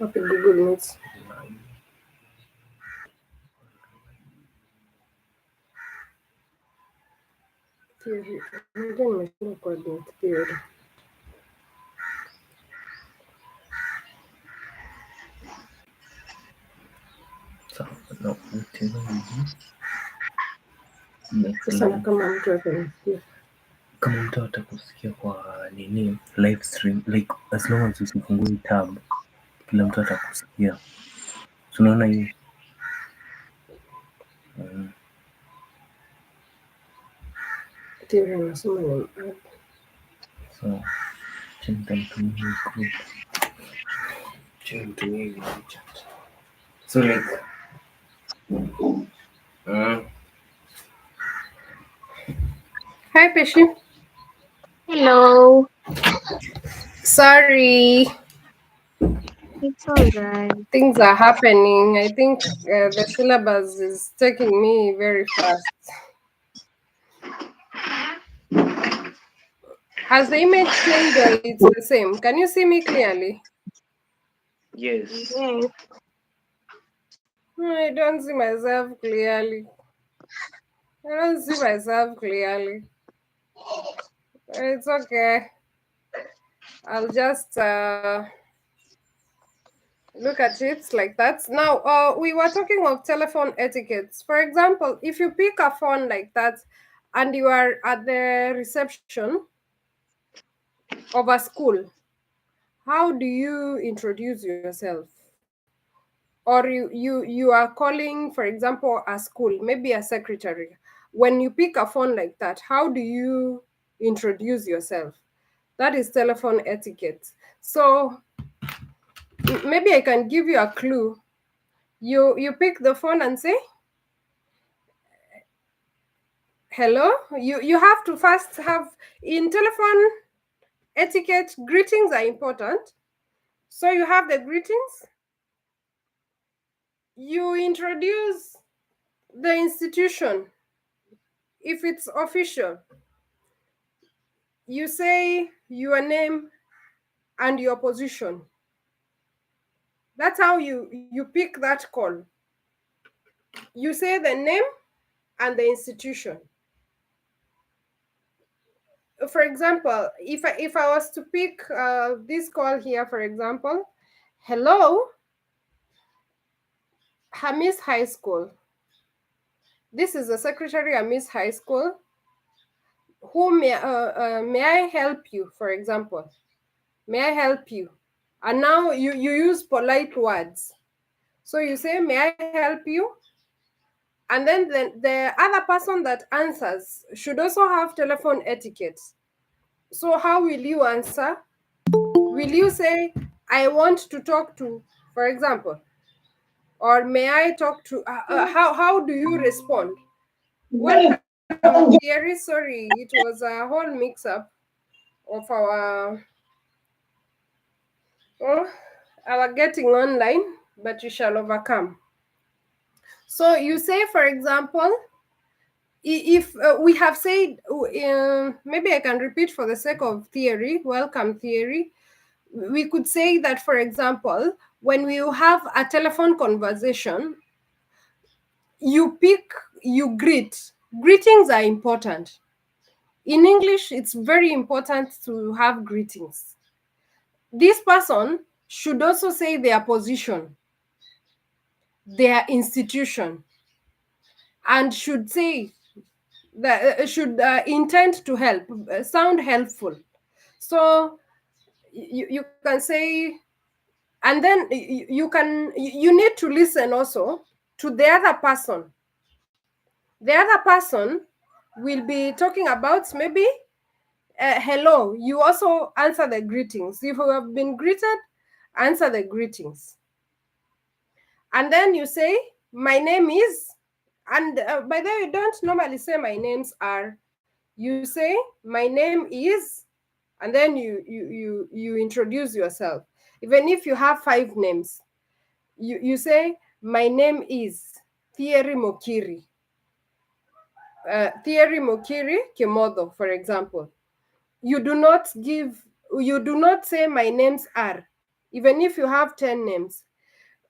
Okay, Google Meet. Theory. Unajua nimeshindwa coordinate theory. Sasa na kama mtu akanisikia. Kama mtu atakusikia kwa nini live stream, like as long as usifungue tab, kila mtu atakusikia. Tunaona hii. Theory anasema ni add. So nitamtumia group. Nitamtumia chat. So like Hi, Peshi. Hello. Sorry. It's alright. Things are happening. I think the syllabus is taking me very fast. Has the image changed or it's the same? Can you see me clearly? Yes. Yes. I don't see myself clearly. It's okay. I'll just look at it like that. Now, we were talking of telephone etiquettes. For example, if you pick a phone like that and you are at the reception of a school, how do you introduce yourself? Or you are calling, for example, a school, maybe a secretary. When you pick a phone like that, how do you introduce yourself? That is telephone etiquette. So maybe I can give you a clue. You pick the phone and say hello. You have to first have, in telephone etiquette, greetings are important. So you have the greetings. You introduce the institution if it's official. You say your name and your position. That's how you pick that call. You say the name and the institution. For example, if I was to pick this call here, for example, hello, Hamis High School. This is the secretary Hamis High School. Who may I help you, for example? May I help you? And now you use polite words. So you say, may I help you? And then the other person that answers should also have telephone etiquette. So how will you answer? Will you say, I want to talk to, for example? Or may I talk to, how do you respond? Welcome, Thierry. Sorry, it was a whole mix-up of our getting online, but you shall overcome. So you say, for example, if we have said, maybe I can repeat for the sake of theory, welcome theory, we could say that, for example, when we have a telephone conversation, you greet. Greetings are important. In English, it's very important to have greetings. This person should also say their position, their institution, and should say that should intend to help, sound helpful. So you can say, and then you need to listen also to the other person. The other person will be talking about maybe hello. You also answer the greetings. If you have been greeted, answer the greetings. And then you say, my name is, and by the way, you don't normally say my names are. You say, my name is, and then you introduce yourself. Even if you have 5 names, you say, my name is Thierry Mokiri. Thierry Mokiri Kimodo, for example. you do not say my names are, even if you have 10 names.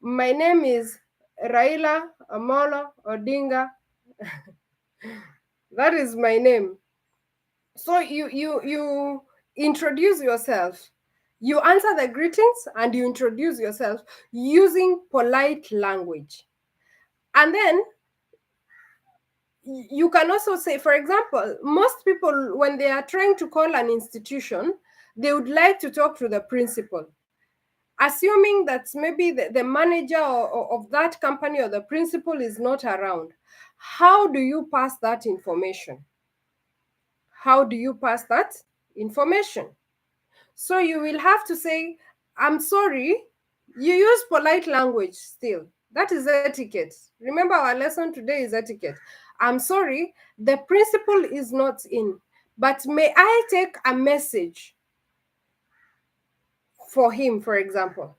My name is Raila Amolo Odinga. That is my name. So you introduce yourself. You answer the greetings and you introduce yourself using polite language. And then you can also say, for example, most people, when they are trying to call an institution, they would like to talk to the principal, assuming that maybe the manager of that company or the principal is not around. How do you pass that information? How do you pass that information? So you will have to say, I'm sorry. You use polite language still. That is etiquette. Remember, our lesson today is etiquette. I'm sorry, the principal is not in, but may I take a message for him, for example?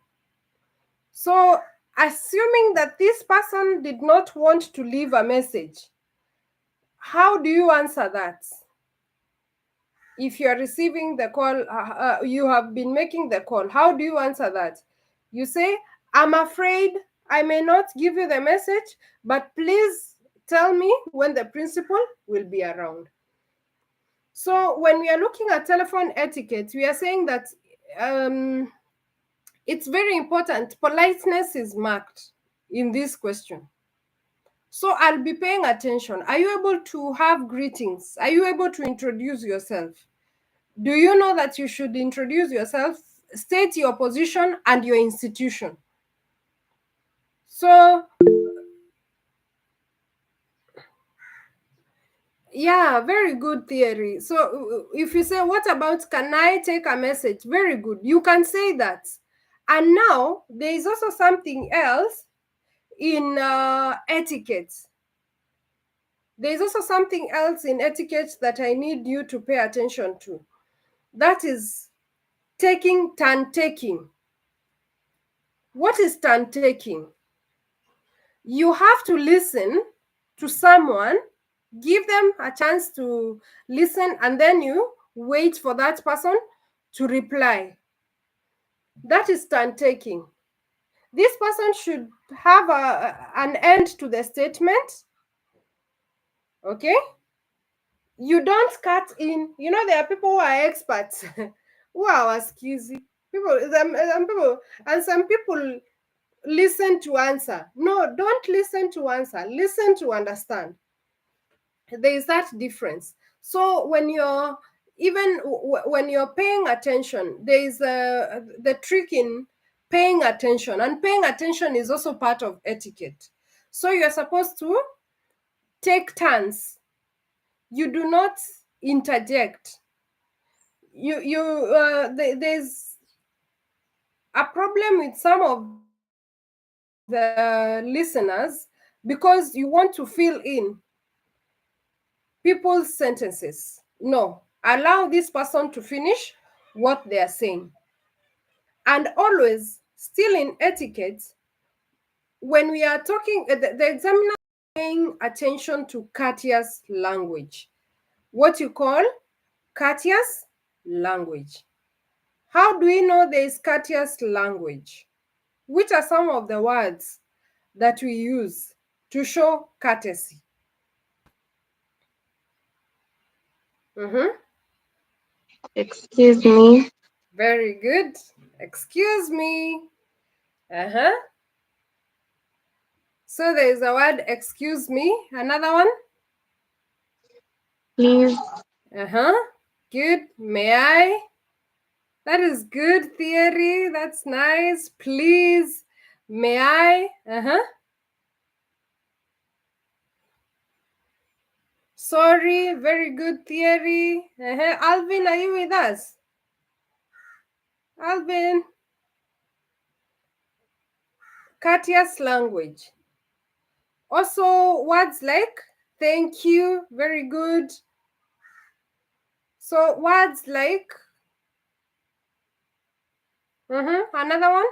So, assuming that this person did not want to leave a message, how do you answer that? If you are receiving the call, you have been making the call, how do you answer that? You say, I'm afraid I may not give you the message, but please tell me when the principal will be around. So when we are looking at telephone etiquette, we are saying that it's very important. Politeness is marked in this question. So I'll be paying attention. Are you able to have greetings? Are you able to introduce yourself? Do you know that you should introduce yourself, state your position and your institution? So, yeah, very good theory. So, if you say, what about, can I take a message? Very good. You can say that. And now, there is also something else in etiquette. There is also something else in etiquette that I need you to pay attention to. That is turn taking. What is turn taking? You have to listen to someone, give them a chance to listen, and then you wait for that person to reply. That is turn taking. This person should have an end to the statement. Okay? You don't cut in. You know, there are people who are experts who are excusey. People, and some people listen to answer. No, don't listen to answer. Listen to understand. There is that difference. So when you're when you're paying attention, there is the trick in paying attention, and paying attention is also part of etiquette. So you're supposed to take turns. You do not interject. There's a problem with some of the listeners because you want to fill in people's sentences. No, allow this person to finish what they are saying. And always, still in etiquette, when we are talking, the examiner is paying attention to courteous language. What you call courteous language. How do we know there is courteous language? Which are some of the words that we use to show courtesy? Excuse me. Very good. Excuse me. Uh-huh. So there is a word excuse me. Another one? Please. Uh-huh. Good. May I? That is good theory. That's nice. Please. May I? Uh-huh. Sorry. Very good theory. Uh-huh. Alvin, are you with us? Alvin. Courteous language. Also, words like thank you. Very good. So, words like another one?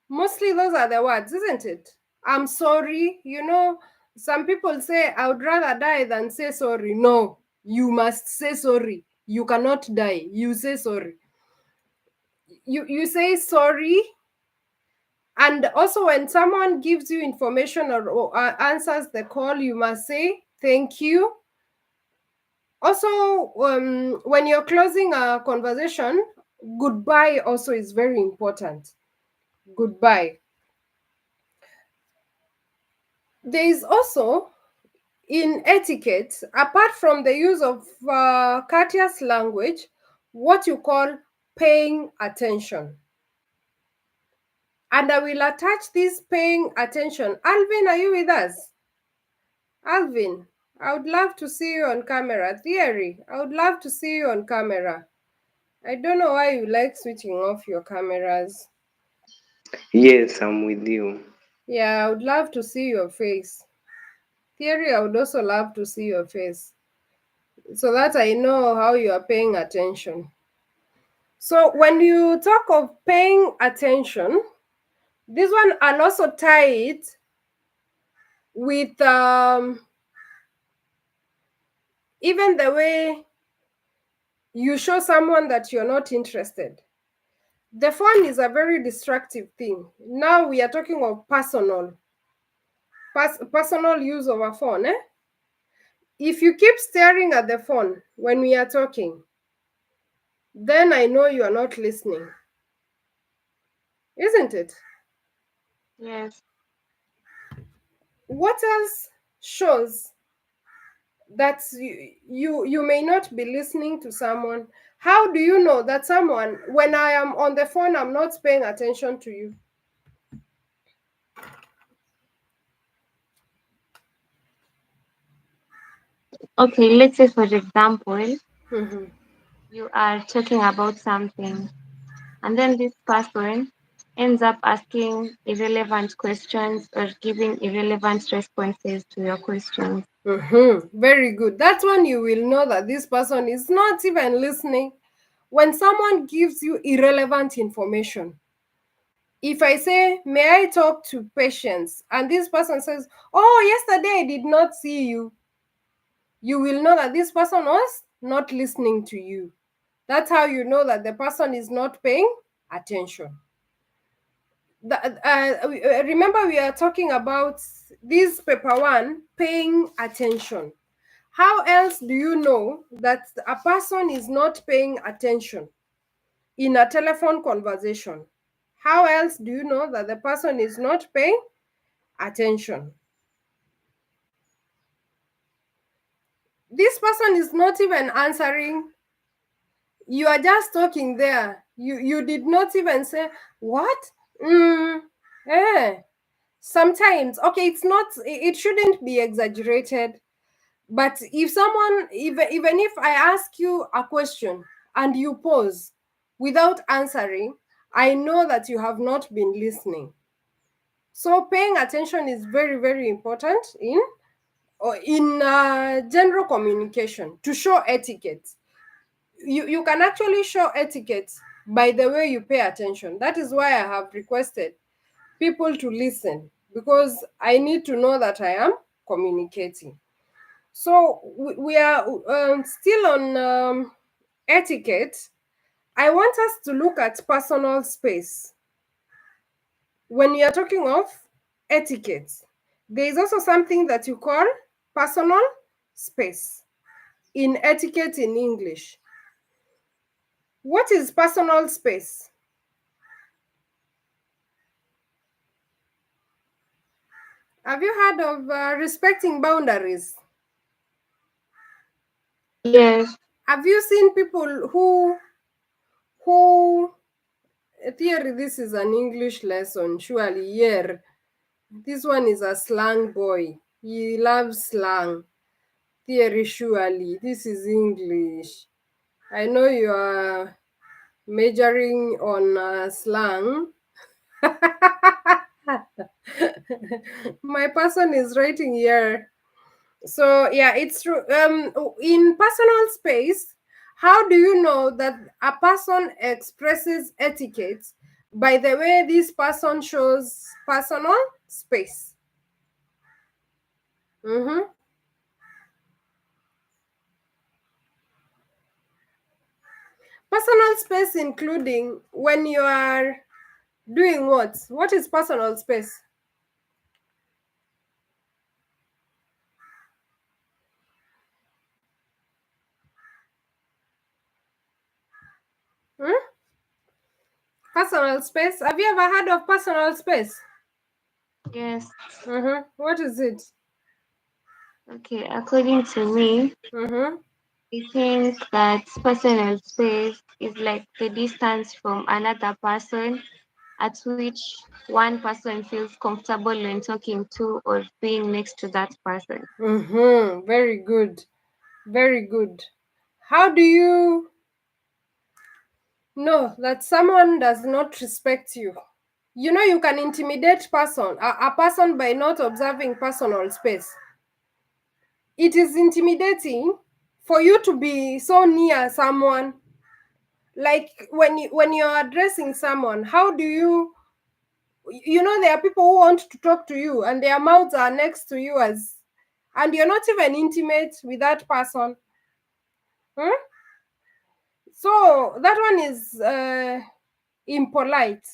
Mostly those are the words, isn't it? I'm sorry. You know, some people say, I would rather die than say sorry. No, you must say sorry. You cannot die. You say sorry. You say sorry. And also, when someone gives you information or answers the call, you must say thank you. Also, when you're closing a conversation, goodbye also is very important. Goodbye. There is also, in etiquette, apart from the use of courteous language, what you call paying attention. And I will attach this paying attention. Alvin, are you with us? Alvin, I would love to see you on camera. Theory, I would love to see you on camera. I don't know why you like switching off your cameras. Yes, I'm with you. Yeah, I would love to see your face. Theory, I would also love to see your face so that I know how you are paying attention. So when you talk of paying attention, this one I'll also tie it with even the way you show someone that you're not interested. The phone is a very distractive thing. Now we are talking of personal use of a phone. If you keep staring at the phone when we are talking, then I know you are not listening. Isn't it? Yes. What else shows that you may not be listening to someone? How do you know that someone, when I am on the phone, I'm not paying attention to you? Okay, let's say for example, Mm-hmm. you are talking about something, and then this person ends up asking irrelevant questions or giving irrelevant responses to your questions. Mm-hmm. Very good. That's when you will know that this person is not even listening. When someone gives you irrelevant information, if I say, may I talk to Patience, and this person says, oh, yesterday I did not see you, you will know that this person was not listening to you. That's how you know that the person is not paying attention. Remember, we are talking about this paper one, paying attention. How else do you know that a person is not paying attention in a telephone conversation? How else do you know that the person is not paying attention? This person is not even answering. You are just talking there. You did not even say, what? Eh. Sometimes, okay, it shouldn't be exaggerated. But if someone, even if I ask you a question and you pause without answering, I know that you have not been listening. So paying attention is very, very important in general communication to show etiquette. You can actually show etiquette by the way you pay attention. That is why I have requested people to listen, because I need to know that I am communicating. So we are still on etiquette. I want us to look at personal space. When you are talking of etiquette, there is also something that you call personal space in etiquette in English. What is personal space? Have you heard of respecting boundaries? Yes. Have you seen people who theory, this is an English lesson, surely. Yeah, this one is a slang boy. He loves slang. Theory, surely. This is English. I know you are majoring on slang. My person is writing here. So yeah, it's true. In personal space, how do you know that a person expresses etiquette? By the way this person shows personal space. Mm-hmm. Personal space including when you are doing what? What is personal space? Hmm? Personal space. Have you ever heard of personal space? Yes. What is it? Okay, according to me, I think that personal space is like the distance from another person at which one person feels comfortable when talking to or being next to that person. Very good. Very good. How do you know that someone does not respect you? You know you can intimidate a person by not observing personal space. It is intimidating for you to be so near someone. Like when you're addressing someone, how do you know there are people who want to talk to you and their mouths are next to you and you're not even intimate with that person. Hmm? So that one is impolite.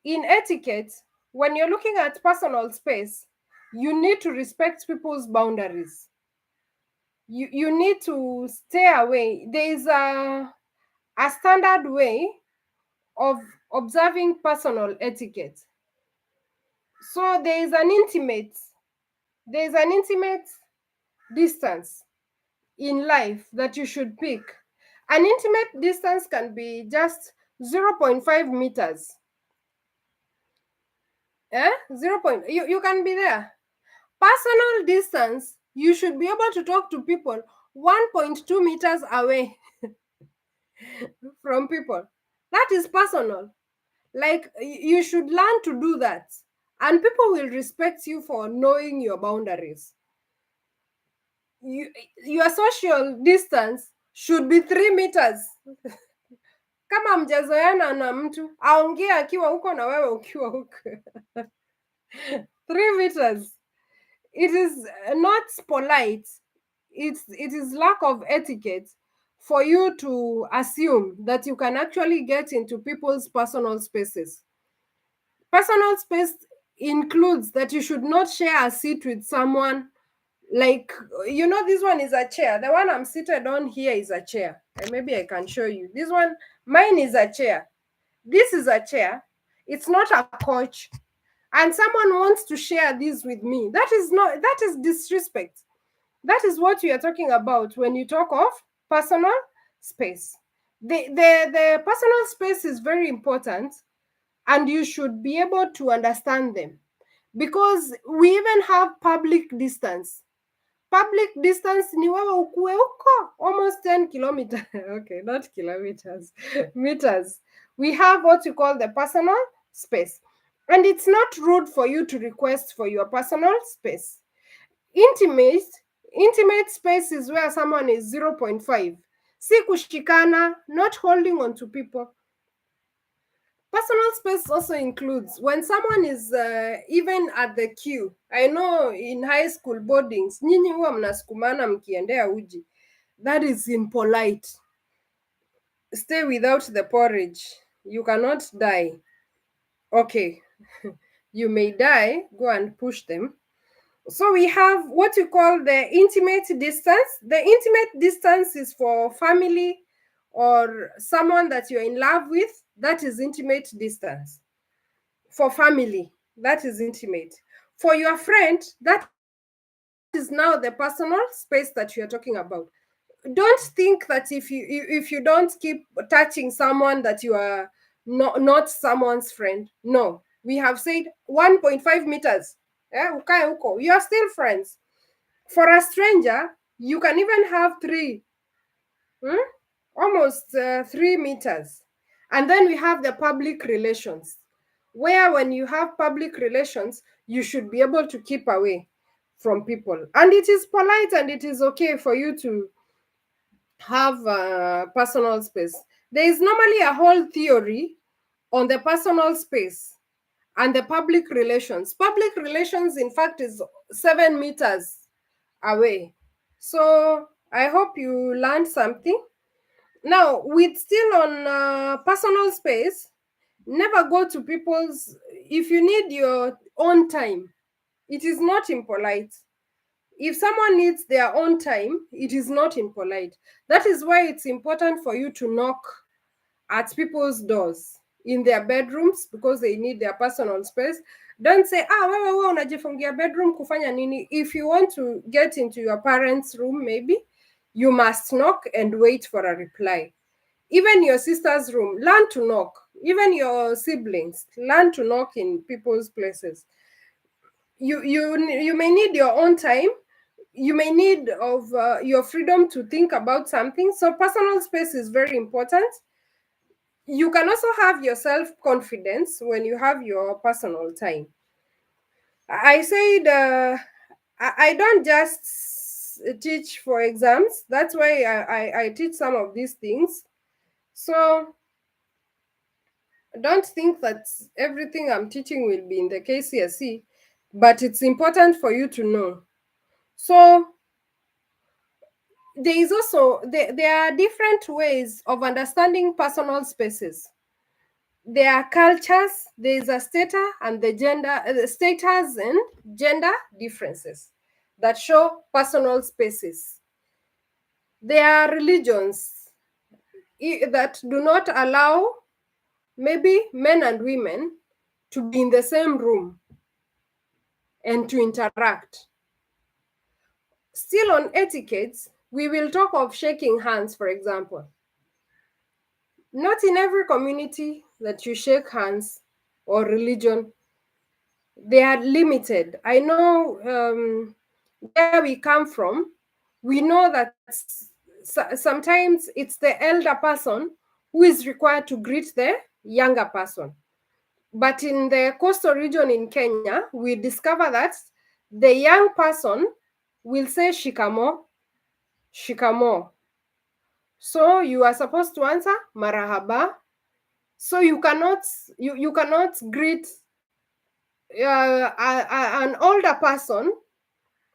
In etiquette, when you're looking at personal space, you need to respect people's boundaries. You need to stay away. There is a standard way of observing personal etiquette. So there is an intimate distance in life that you should pick. An intimate distance can be just 0.5 meters. 0 point, you can be there. Personal distance, you should be able to talk to people 1.2 meters away from people. That is personal. Like you should learn to do that, and people will respect you for knowing your boundaries. Your social distance should be 3 meters. Kama mjazoeana na mtu aongee akiwa huko na wewe ukiwa huko 3 meters. It is not polite. It is lack of etiquette for you to assume that you can actually get into people's personal spaces. Personal space includes that you should not share a seat with someone. Like, this one is a chair. The one I'm seated on here is a chair. And maybe I can show you. This one, mine is a chair. This is a chair. It's not a couch. And someone wants to share this with me. That is disrespect. That is what we are talking about when you talk of personal space. The personal space is very important, and you should be able to understand them, because we even have public distance. Public distance ni wewe ukue huko almost 10 kilometers. Okay, not kilometers, meters. We have what you call the personal space, and it's not rude for you to request for your personal space. Intimate space is where someone is 0.5. Si kushikana, not holding on to people. Personal space also includes when someone is even at the queue. I know in high school boardings, nyinyi huwa mnasukumana mkiendea uji. That is impolite. Stay without the porridge. You cannot die. Okay, you may die. Go and push them. So we have what you call the intimate distance. The intimate distance is for family or someone that you're in love with. That is intimate distance. For family, that is intimate. For your friend, that is now the personal space that you're talking about. Don't think that if you don't keep touching someone that you are not someone's friend. No, we have said 1.5 meters. You are still friends. For a stranger, you can even have 3, almost 3 meters. And then we have the public relations, where when you have public relations, you should be able to keep away from people. And it is polite and it is okay for you to have personal space. There is normally a whole theory on the personal space and the public relations. Public relations, in fact, is 7 meters away. So I hope you learned something. Now, with still on personal space, never go to people's. If you need your own time, it is not impolite. If someone needs their own time, it is not impolite. That is why it's important for you to knock at people's doors in their bedrooms because they need their personal space. Don't say, wewe unajifungia bedroom kufanya nini. If you want to get into your parents' room, maybe you must knock and wait for a reply. Even your sister's room, learn to knock. Even your siblings, learn to knock in people's places. You may need your own time. You may need of your freedom to think about something. So personal space is very important. You can also have your self-confidence when you have your personal time. I said I don't just teach for exams. That's why I teach some of these things. So don't think that everything I'm teaching will be in the KCSE, but it's important for you to know. So there is also there are different ways of understanding personal spaces. There are cultures, there is a status and the gender status and gender differences that show personal spaces. There are religions that do not allow maybe men and women to be in the same room and to interact. Still on etiquette, we will talk of shaking hands, for example. Not in every community that you shake hands or religion. They are limited. I know where we come from, we know that sometimes it's the elder person who is required to greet the younger person. But in the coastal region in Kenya, we discover that the young person will say shikamo, shikamo. So you are supposed to answer marahaba. So you cannot greet an older person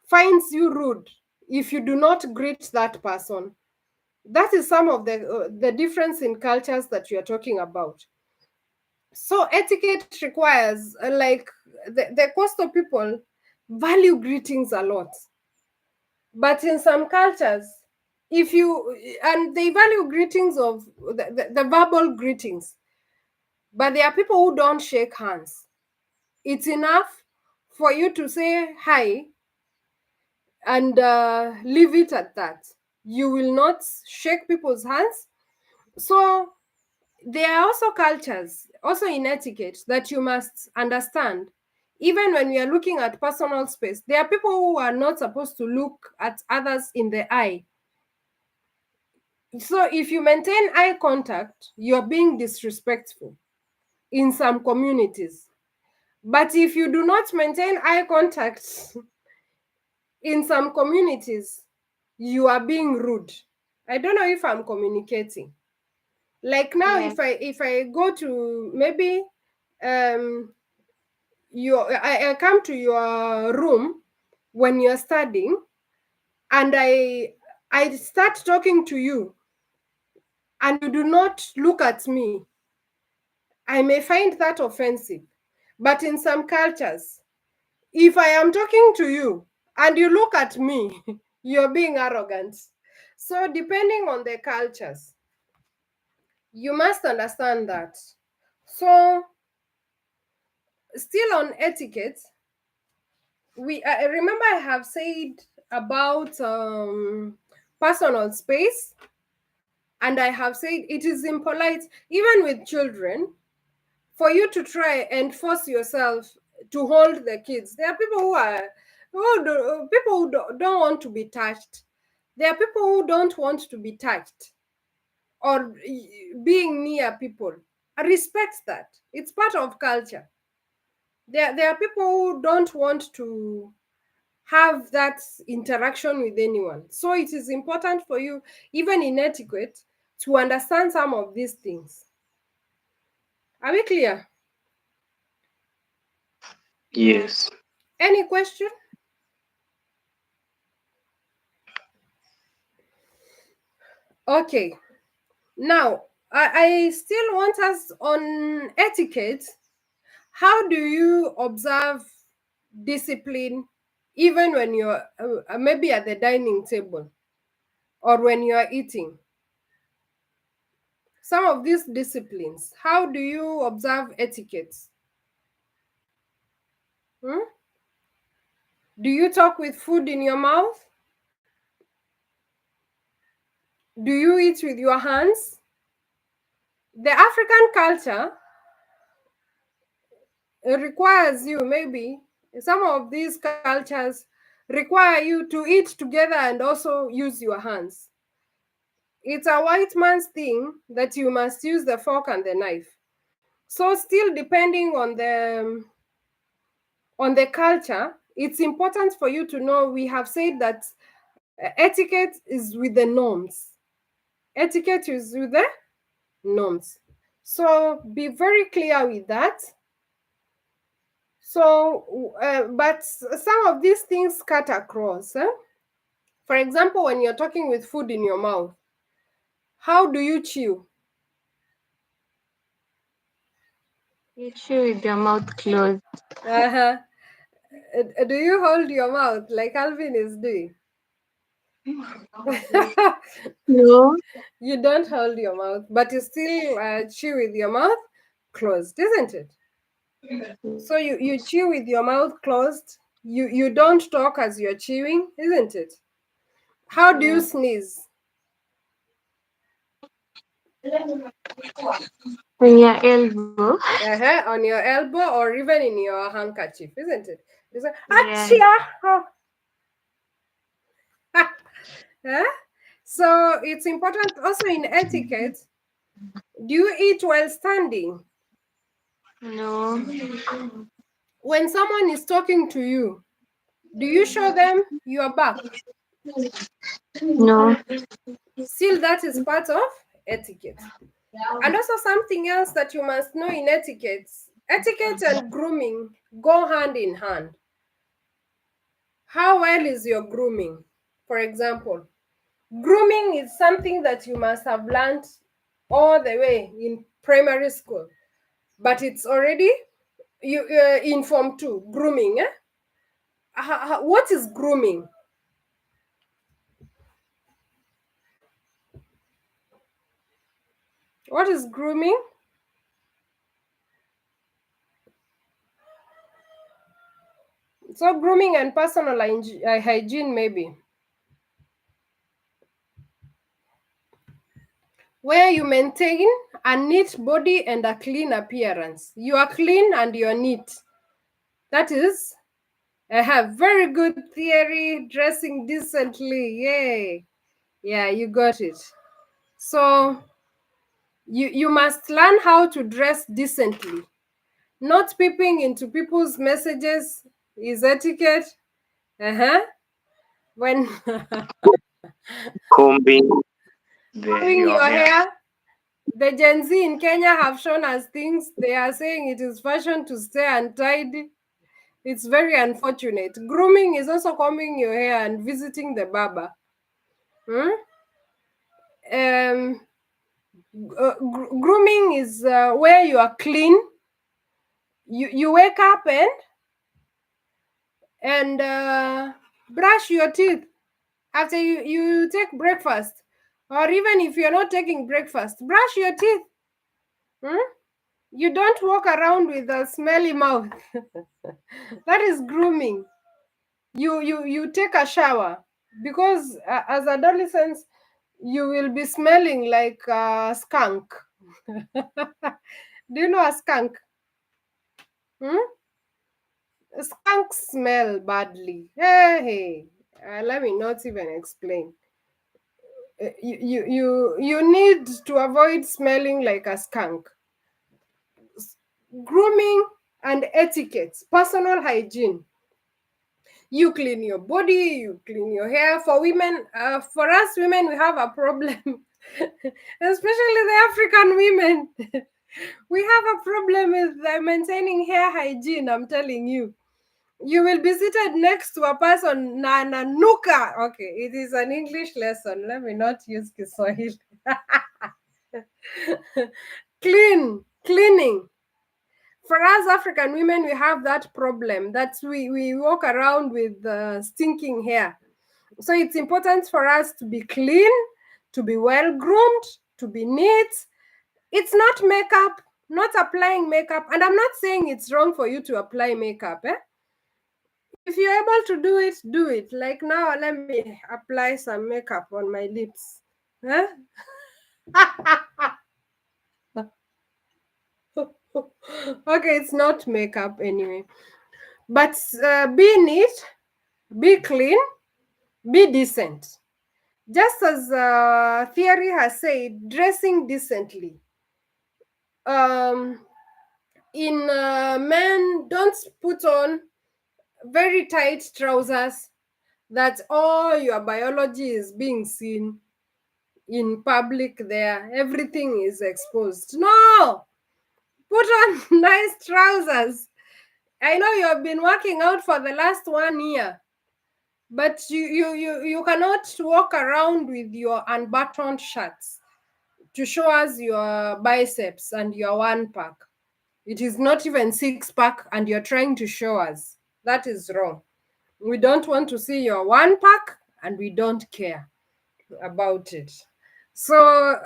finds you rude if you do not greet that person. That is some of the difference in cultures that you are talking about. So etiquette requires like the coastal people value greetings a lot, but in some cultures, if you and they value greetings of the verbal greetings, but there are people who don't shake hands. It's enough for you to say hi and leave it at that. You will not shake people's hands. So there are also cultures, also in etiquette, that you must understand. Even when we are looking at personal space, there are people who are not supposed to look at others in the eye. So if you maintain eye contact, you're being disrespectful in some communities. But if you do not maintain eye contact in some communities, you are being rude. I don't know if I'm communicating. Like now, Yes. if I go to maybe I come to your room when you're studying, and I start talking to you, and you do not look at me, I may find that offensive. But in some cultures, if I am talking to you and you look at me, you're being arrogant. So depending on the cultures, you must understand that. So still on etiquette, we I remember I have said about personal space, and I have said it is impolite even with children for you to try and force yourself to hold the kids. There are people who don't want to be touched. There are people who don't want to be touched or being near people. I respect that. It's part of culture. There are people who don't want to have that interaction with anyone. So it is important for you, even in etiquette, to understand some of these things. Are we clear? Yes. Yes. Any question? Okay. Now, I still want us on etiquette. How do you observe discipline even when you're maybe at the dining table or when you are eating? Some of these disciplines, how do you observe etiquette? Hmm? Do you talk with food in your mouth? Do you eat with your hands? The African culture requires you, maybe some of these cultures require you to eat together and also use your hands. It's a white man's thing that you must use the fork and the knife. So still depending on the culture, it's important for you to know we have said that etiquette is with the norms. Etiquette is with the norms. So be very clear with that. So, but some of these things cut across. For example, when you're talking with food in your mouth, how do you chew? You chew with your mouth closed. Uh-huh. Do you hold your mouth like Alvin is doing? No. You don't hold your mouth, but you still chew with your mouth closed, isn't it? So you chew with your mouth closed. You don't talk as you're chewing, isn't it? How do you Yeah. sneeze? On your elbow. On your elbow or even in your handkerchief, isn't it? You say, Yeah. achia! Eh? So it's important also in etiquette. Do you eat while standing? No. When someone is talking to you, do you show them your back? No. Still, that is part of etiquette. And also something else that you must know in etiquette. Etiquette and grooming go hand in hand. How well is your grooming? For example, grooming is something that you must have learned all the way in primary school, but it's already you in form 2 grooming. What is grooming? What is grooming? So grooming and personal hygiene, maybe, where you maintain a neat body and a clean appearance. You are clean and you're neat. That is, I have very good theory. Dressing decently, yay. Yeah, you got it. So you must learn how to dress decently. Not peeping into people's messages is etiquette. When Combing combing your your hair. hair, the Gen Z in Kenya have shown us things. They are saying it is fashion to stay untidy. It's very unfortunate. Grooming is also combing your hair and visiting the barber. Hmm? Um, Grooming is where you are clean. You wake up and brush your teeth after you take breakfast, or even if you're not taking breakfast, brush your teeth. Hmm? You don't walk around with a smelly mouth. That is grooming. You take a shower, because as adolescents you will be smelling like a skunk. Do you know a skunk? Hmm? Skunks smell badly. Hey, let me not even explain. You need to avoid smelling like a skunk. Grooming and etiquette, personal hygiene. You clean your body, you clean your hair. For women, for us women, we have a problem, especially the African women. We have a problem with maintaining hair hygiene. I'm telling you. You will be seated next to a person nananuka. Okay, it is an English lesson. Let me not use Kiswahili. Cleaning. For us African women, we have that problem that we walk around with stinking hair. So it's important for us to be clean, to be well groomed, to be neat. It's not makeup, not applying makeup. And I'm not saying it's wrong for you to apply makeup. If you're able to do it, do it. Like now, let me apply some makeup on my lips. Eh? Okay, it's not makeup anyway. But be neat, be clean, be decent. Just as theory has said, dressing decently. In men, don't put on very tight trousers that all your biology is being seen in public there. Everything is exposed. No! Put on nice trousers. I know you have been working out for the last 1 year, but you cannot walk around with your unbuttoned shirts to show us your biceps and your one pack. It is not even 6-pack and you're trying to show us. That is wrong. We don't want to see your one pack and we don't care about it. So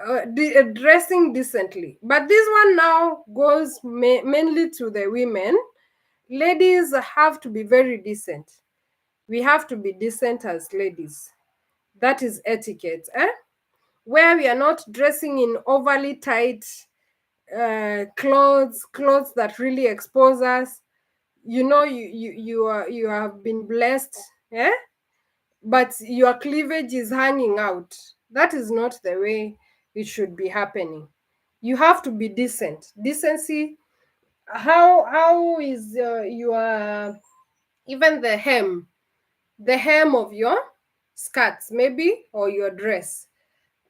dressing decently. But this one now goes mainly to the women. Ladies have to be very decent. We have to be decent as ladies. That is etiquette, where we are not dressing in overly tight clothes that really expose us. You have been blessed, but your cleavage is hanging out. That is not the way it should be happening. You have to be decent. Decency. How is your even the hem of your skirts maybe, or your dress,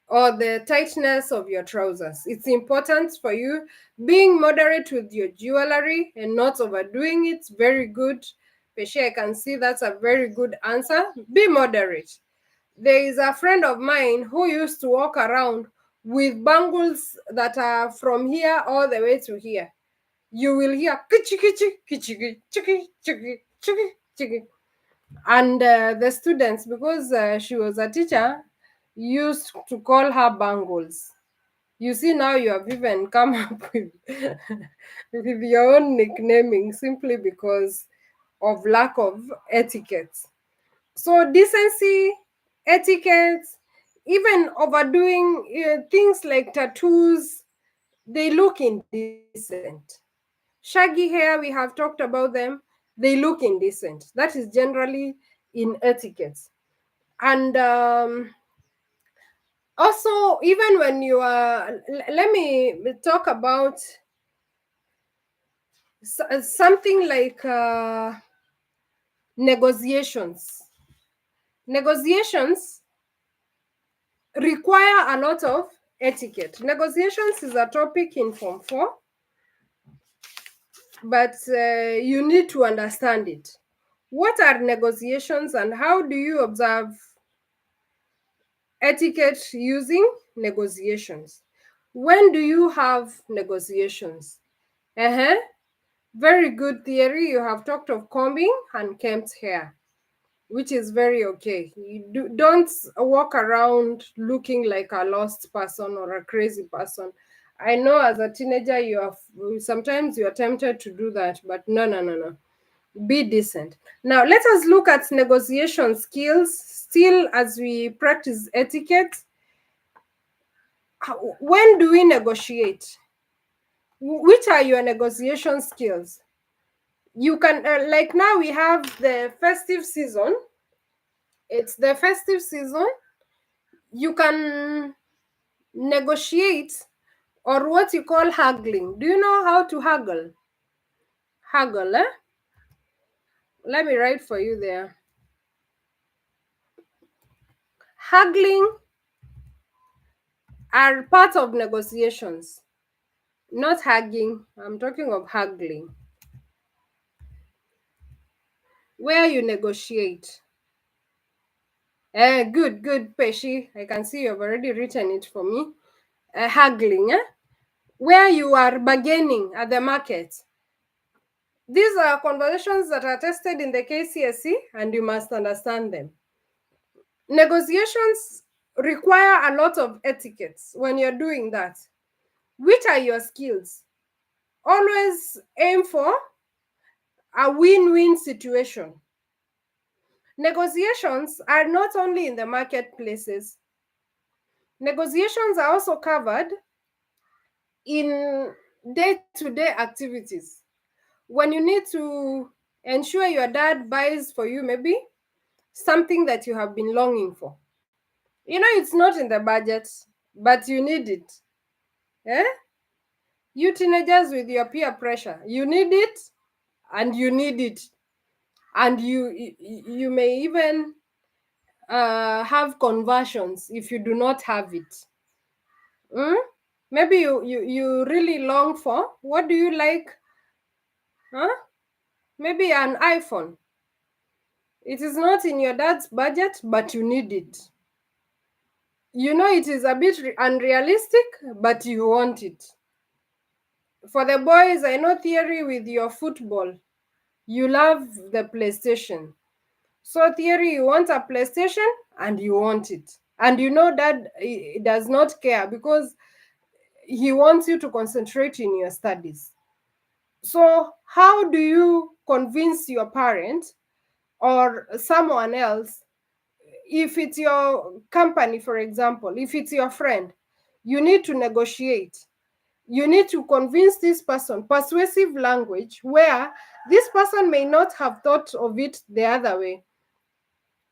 or the tightness of your trousers. It's important for you being moderate with your jewelry and not overdoing it. Very good. Peshe, I can see that's a very good answer. Be moderate. There is a friend of mine who used to walk around with bangles that are from here all the way to here. You will hear kichi kichi kichi kichi kichi kichi kichi. And the students, because she was a teacher, used to call her bangles. You see, now you have even come up with your own nicknaming simply because of lack of etiquette. So decency, etiquette, even overdoing things like tattoos, they look indecent. Shaggy hair, we have talked about them, they look indecent. That is generally in etiquette. And also, even when you are, let me talk about something like negotiations. Negotiations require a lot of etiquette. Negotiations is a topic in Form 4, but you need to understand it. What are negotiations and how do you observe etiquette using negotiations? When do you have negotiations? Very good theory. You have talked of combing and kempt hair, which is very okay. Don't walk around looking like a lost person or a crazy person. I know as a teenager sometimes you are tempted to do that, but no. Be decent. Now let us look at negotiation skills still as we practice etiquette. When do we negotiate? Which are your negotiation skills? You can like now we have the festive season. It's the festive season. You can negotiate, or what you call haggling. Do you know how to haggle? Haggle, let me write for you there. Haggling are part of negotiations, not hugging. I'm talking of haggling, where you negotiate. Good, Peshi. I can see you've already written it for me. haggling, where you are bargaining at the market. These are conversations that are tested in the KCSE and you must understand them. Negotiations require a lot of etiquettes when you're doing that. Which are your skills? Always aim for a win-win situation. Negotiations are not only in the marketplaces. Negotiations are also covered in day-to-day activities. When you need to ensure your dad buys for you maybe something that you have been longing for. You know, it's not in the budget, but you need it. Eh? You teenagers with your peer pressure, you need it and you need it. And you may even have conversions if you do not have it. Maybe you really long for, what do you like? Maybe an iPhone. It is not in your dad's budget, but you need it. You know it is a bit unrealistic, but you want it. For the boys, I know Theory with your football. You love the PlayStation. So Theory, you want a PlayStation and you want it. And you know Dad does not care because he wants you to concentrate in your studies. So how do you convince your parent or someone else? If it's your company, for example, if it's your friend, you need to negotiate. You need to convince this person, persuasive language, where this person may not have thought of it the other way.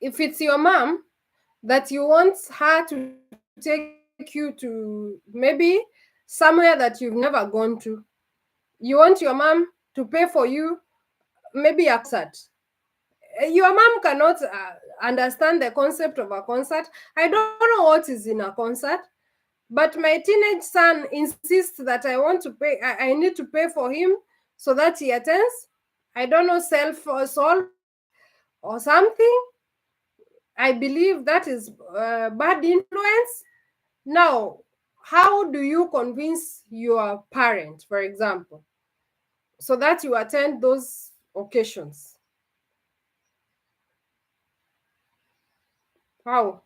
If it's your mom, that you want her to take you to maybe somewhere that you've never gone to, you want your mom to pay for you maybe a concert. Your mom cannot understand the concept of a concert. I don't know what is in a concert, but my teenage son insists that I want to pay, I need to pay for him so that he attends, I don't know, self-solve or something. I believe that is bad influence. Now, how do you convince your parent, for example, so that you attend those occasions? How?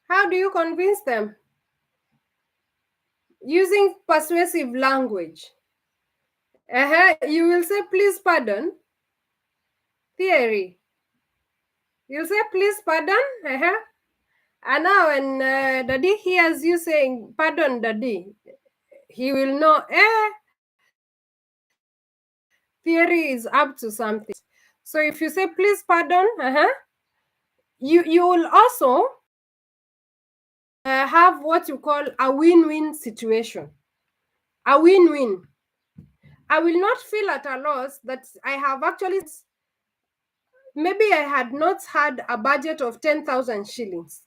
How do you convince them? Using persuasive language. You will say, please pardon. Theory. You'll say, please pardon. And now when Daddy hears you saying, pardon, Daddy, he will know, Theory is up to something. So if you say, please pardon, you will also have what you call a win-win situation. A win-win. I will not feel at a loss that I have actually, maybe I had not had a budget of 10,000 shillings.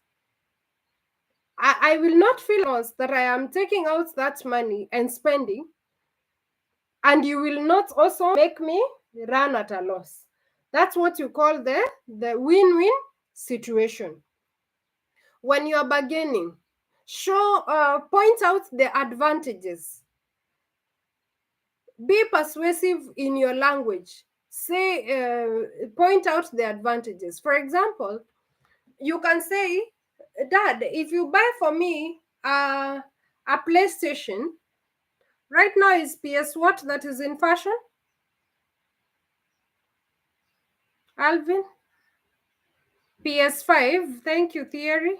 I will not feel lost that I am taking out that money and spending, and you will not also make me run at a loss. That's what you call the win-win situation. When you are bargaining, point out the advantages. Be persuasive in your language. Point out the advantages. For example, you can say, Dad, if you buy for me a PlayStation, right now is PS what that is in fashion? Alvin? PS5. Thank you, Theory.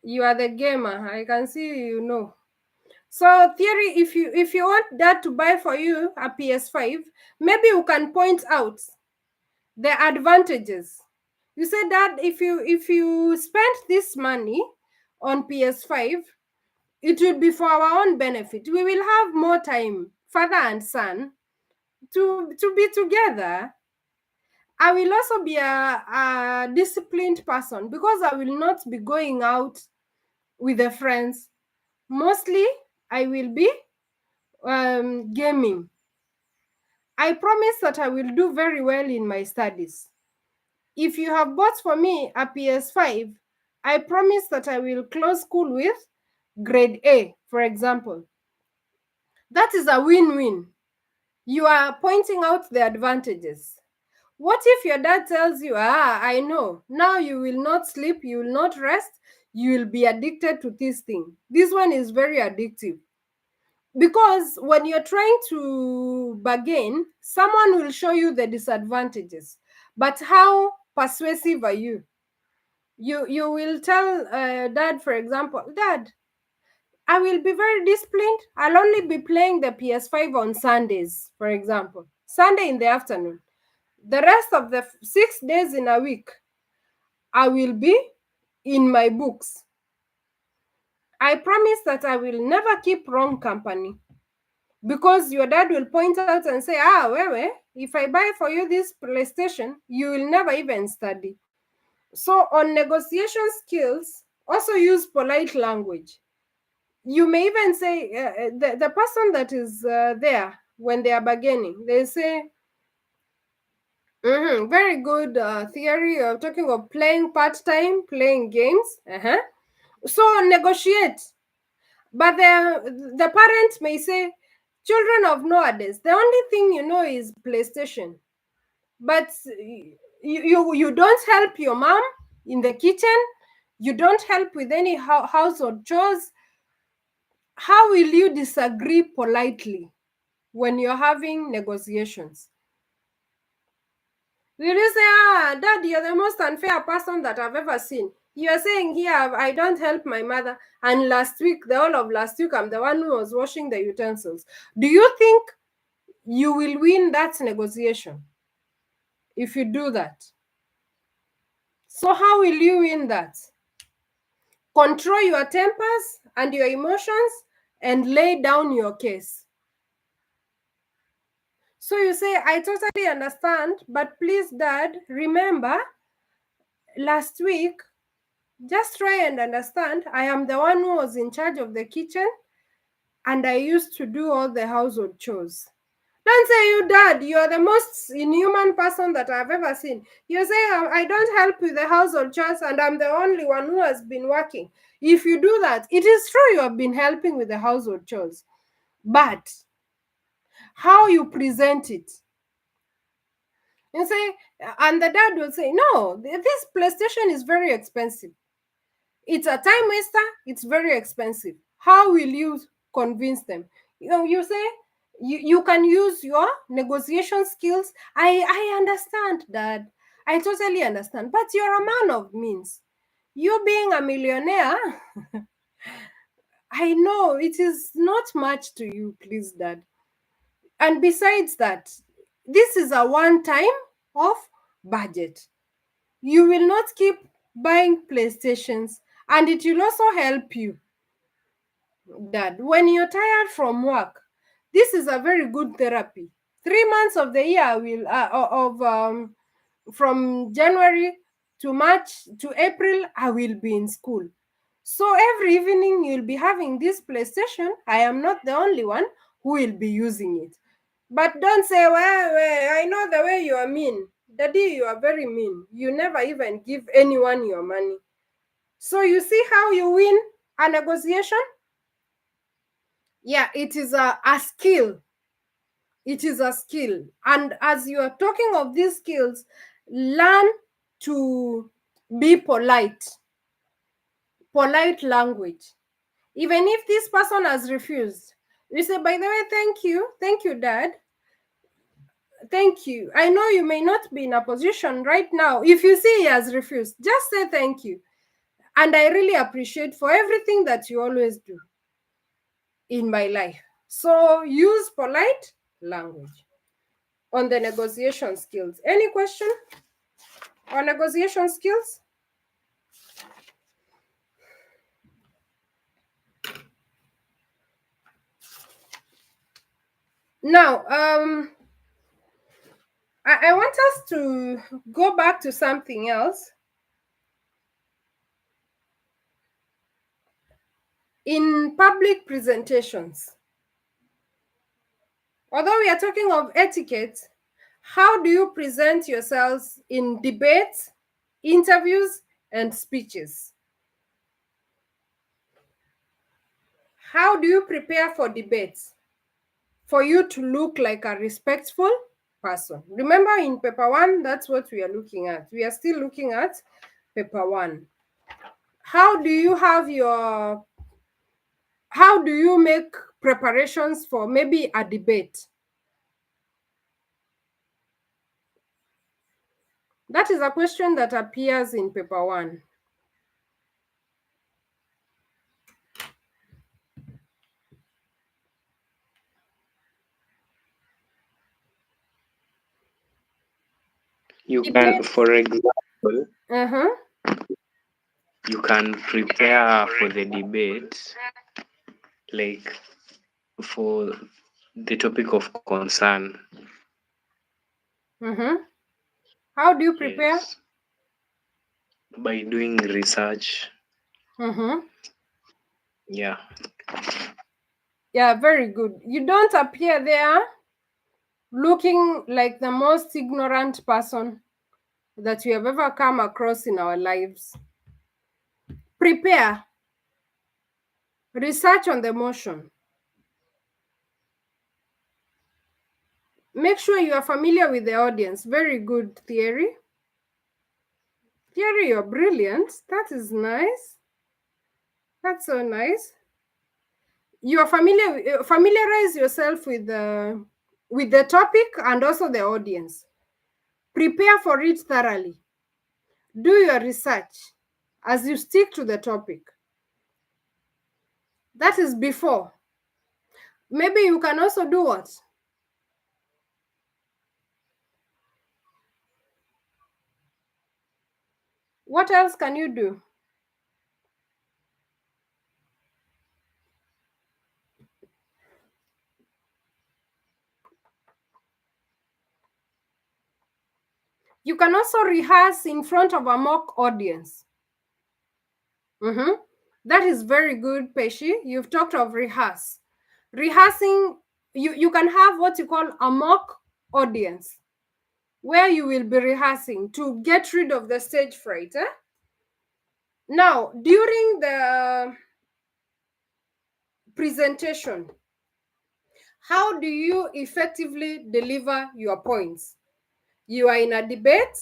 You are the gamer. I can see you know. So Theory, if you want Dad to buy for you a PS5, maybe you can point out the advantages. You say, Dad, if you spend this money on PS5, it will be for our own benefit. We will have more time, father and son, to be together. I will also be a disciplined person because I will not be going out with the friends. Mostly, I will be gaming. I promise that I will do very well in my studies. If you have bought for me a PS5, I promise that I will close school with grade A, for example. That is a win-win. You are pointing out the advantages. What if your dad tells you, I know, now you will not sleep, you will not rest, you will be addicted to this thing. This one is very addictive. Because when you're trying to bargain, someone will show you the disadvantages. But how persuasive are you? You will tell dad, for example, Dad, I will be very disciplined. I'll only be playing the PS5 on Sundays, for example, Sunday in the afternoon. The rest of the 6 days in a week, I will be in my books. I promise that I will never keep wrong company, because your dad will point out and say, Wewe, if I buy for you this PlayStation, you will never even study. So on negotiation skills, also use polite language. You may even say, the person that is there when they are bargaining, they say, very good theory of talking of playing part-time, playing games. So negotiate. But the parent may say, children of nowadays, the only thing you know is PlayStation. But you don't help your mom in the kitchen. You don't help with any household chores. How will you disagree politely when you're having negotiations? Will you say, Dad, you're the most unfair person that I've ever seen? You're saying here, I don't help my mother, and last week, the whole of last week, I'm the one who was washing the utensils. Do you think you will win that negotiation if you do that? So how will you win that? Control your tempers and your emotions and lay down your case. So you say, I totally understand, but please, Dad, remember last week, just try and understand, I am the one who was in charge of the kitchen and I used to do all the household chores. Don't say, you, Dad, you are the most inhuman person that I've ever seen. You say, I don't help with the household chores and I'm the only one who has been working. If you do that, it is true you have been helping with the household chores. But how you present it, you say, and the dad will say, no, this PlayStation is very expensive. It's a time waster. It's very expensive. How will you convince them? You say, you can use your negotiation skills. I understand, Dad. I totally understand. But you're a man of means. You being a millionaire, I know it is not much to you, please, Dad. And besides that, this is a one time of budget. You will not keep buying PlayStations, and it will also help you, Dad, when you're tired from work. This is a very good therapy. 3 months of the year will from January to March to April, I will be in school. So every evening you'll be having this PlayStation. I am not the only one who will be using it. But don't say, well, I know the way you are mean. Daddy, you are very mean. You never even give anyone your money. So you see how you win a negotiation? Yeah, it is a skill. It is a skill. And as you are talking of these skills, learn to be polite. Polite language. Even if this person has refused, you say, by the way, thank you, Dad. Thank you. I know you may not be in a position right now. If you see he has refused, just say thank you. And I really appreciate for everything that you always do in my life. So use polite language on the negotiation skills. Any question on negotiation skills? Now, I want us to go back to something else. In public presentations, Although we are talking of etiquette, how do you present yourselves in debates, interviews, and speeches? How do you prepare for debates for you to look like a respectful person? Remember, in paper 1, that's what we are looking at. We are still looking at paper 1. How do you make preparations for maybe a debate? That is a question that appears in paper 1. You can, Debate. for example, Uh-huh. you can prepare for the debate, like for the topic of concern. Mm-hmm. How do you prepare? Yes. By doing research. Mm-hmm. Yeah. Yeah, very good. You don't appear there looking like the most ignorant person that we have ever come across in our lives. Prepare. Research on the motion. Make sure you are familiar with the audience. Very good, Thierry. Thierry, you're brilliant. That is nice. That's so nice. You are familiarize yourself with the topic and also the audience. Prepare for it thoroughly. Do your research as you stick to the topic. That is before. Maybe you can also do what? What else can you do? You can also rehearse in front of a mock audience. That is very good, Peshi. You've talked of rehearse. Rehearsing, you can have what you call a mock audience, where you will be rehearsing to get rid of the stage fright. Now, during the presentation, how do you effectively deliver your points? You are in a debate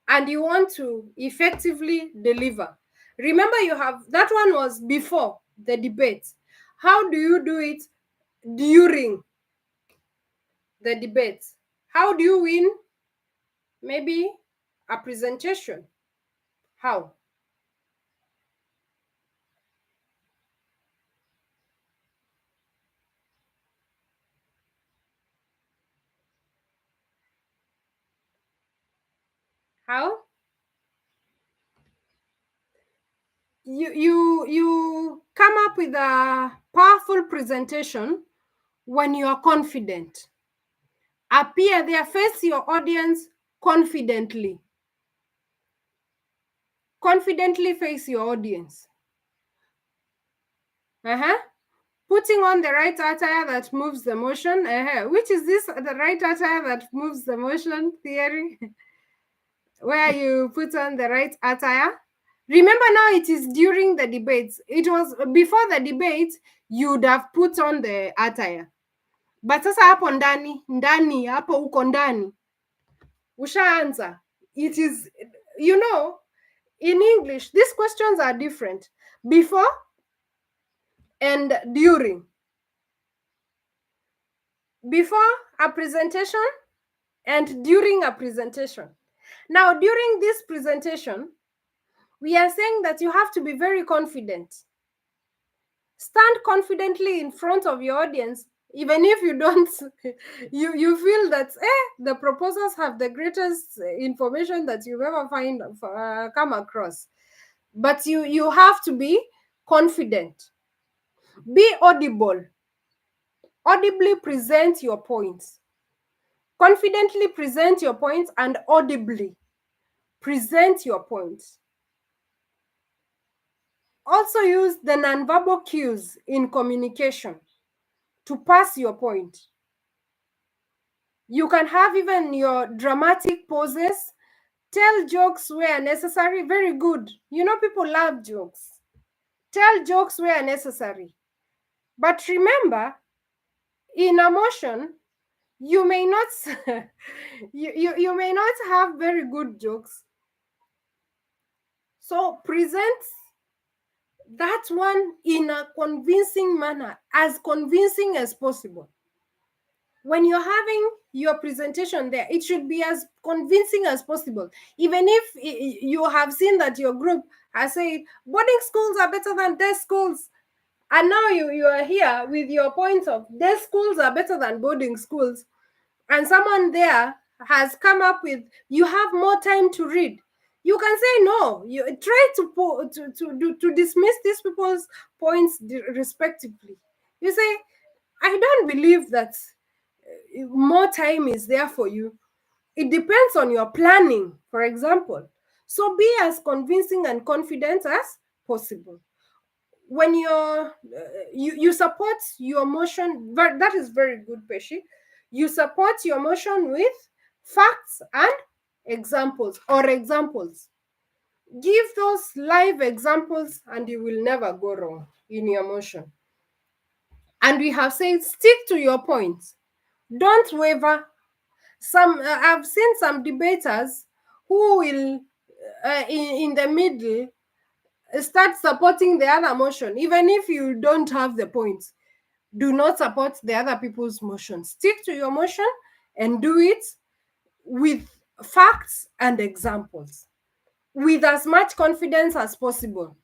and you want to effectively deliver. Remember, you have that one was before the debate. How do you do it during the debate? How do you win maybe a presentation? How? How? You come up with a powerful presentation when you are confident. Appear there, face your audience confidently. Confidently face your audience. Putting on the right attire that moves the motion. Which is this, the right attire that moves the motion theory? Where you put on the right attire. Remember, now it is during the debates. It was before the debate, you would have put on the attire. But sasa hapo ndani hapo uko ndani ushaanza. It is, in English these questions are different: before and during. Before a presentation and during a presentation. Now, during this presentation, we are saying that you have to be very confident. Stand confidently in front of your audience, even if you don't, you feel that the proposals have the greatest information that you've ever come across. But you have to be confident. Be audible. Audibly present your points. Confidently present your points and audibly present your points. Also use the nonverbal cues in communication to pass your point. You can have even your dramatic poses. Tell jokes where necessary. Very good. You know, people love jokes. Tell jokes where necessary. But remember, in a motion, you may not you may not have very good jokes. So present that one in a convincing manner, as convincing as possible. When you're having your presentation there, it should be as convincing as possible. Even if you have seen that your group has said boarding schools are better than day schools, and now you are here with your points of day schools are better than boarding schools, and someone there has come up with you have more time to read, you can say no. You try to dismiss these people's points respectively. You say, I don't believe that more time is there for you. It depends on your planning, for example. So be as convincing and confident as possible. When you support your motion, that is very good, Peshi. You support your motion with facts and examples. Give those live examples and you will never go wrong in your motion. And we have said stick to your points, don't waver. I've seen some debaters who will in the middle start supporting the other motion. Even if you don't have the points, do not support the other people's motion. Stick to your motion and do it with facts and examples, with as much confidence as possible.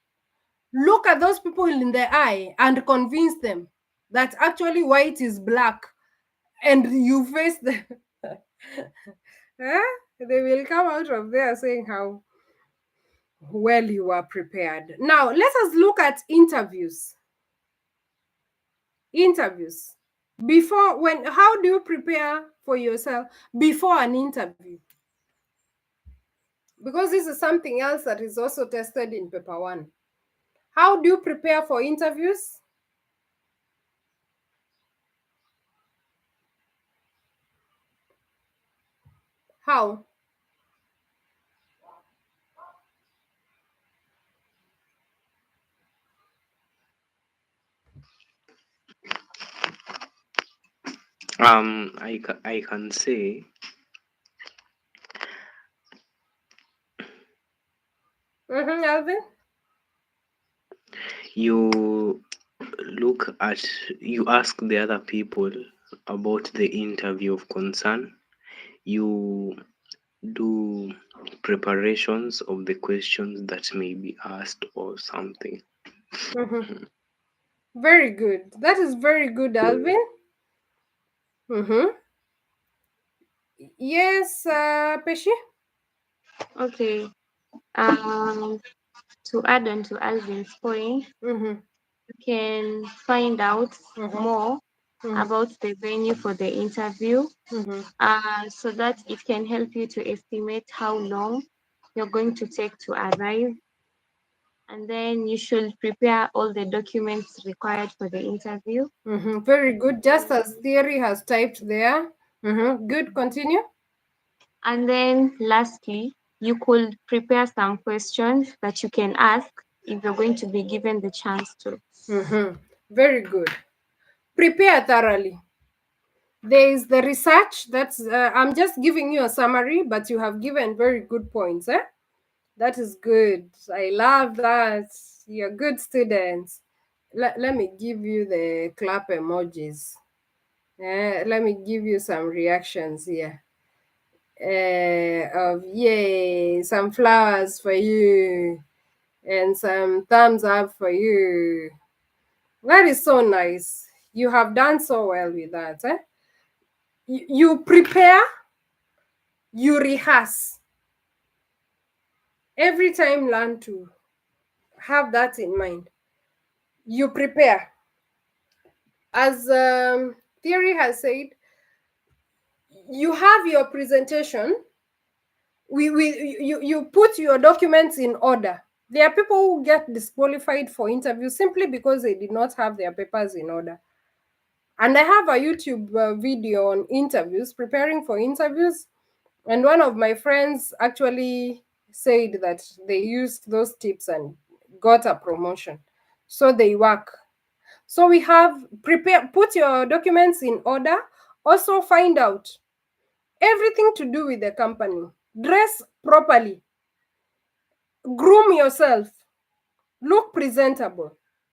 Look at those people in the eye and convince them that actually white is black, and you face them. They will come out of there saying how well you are prepared. Now, let us look at interviews. Before, how do you prepare for yourself before an interview? Because this is something else that is also tested in paper 1. How do you prepare for interviews? How? I can say Alvin? you you ask the other people about the interview of concern. You do preparations of the questions that may be asked or something. Very good. That is very good, Alvin. Yes, Peshi? Okay. To add on to Alvin's point, you can find out more about the venue for the interview, so that it can help you to estimate how long you're going to take to arrive. And then you should prepare all the documents required for the interview. Very good. Just as Theory has typed there. Good. Continue. And then lastly, you could prepare some questions that you can ask if you're going to be given the chance to. Very good. Prepare thoroughly. There is the research. That's I'm just giving you a summary, but you have given very good points. That is good. I love that. You're good students. Let me give you the clap emojis. Let me give you some reactions here. Of yay, some flowers for you, and some thumbs up for you. That is so nice. You have done so well with that. You prepare, you rehearse. Every time, learn to have that in mind. You prepare. As Theory has said, you have your presentation. You put your documents in order. There are people who get disqualified for interviews simply because they did not have their papers in order. And I have a YouTube video on interviews, preparing for interviews. And one of my friends actually said that they used those tips and got a promotion. So they work. So we have put your documents in order. Also find out everything to do with the company. Dress properly. Groom yourself. Look presentable.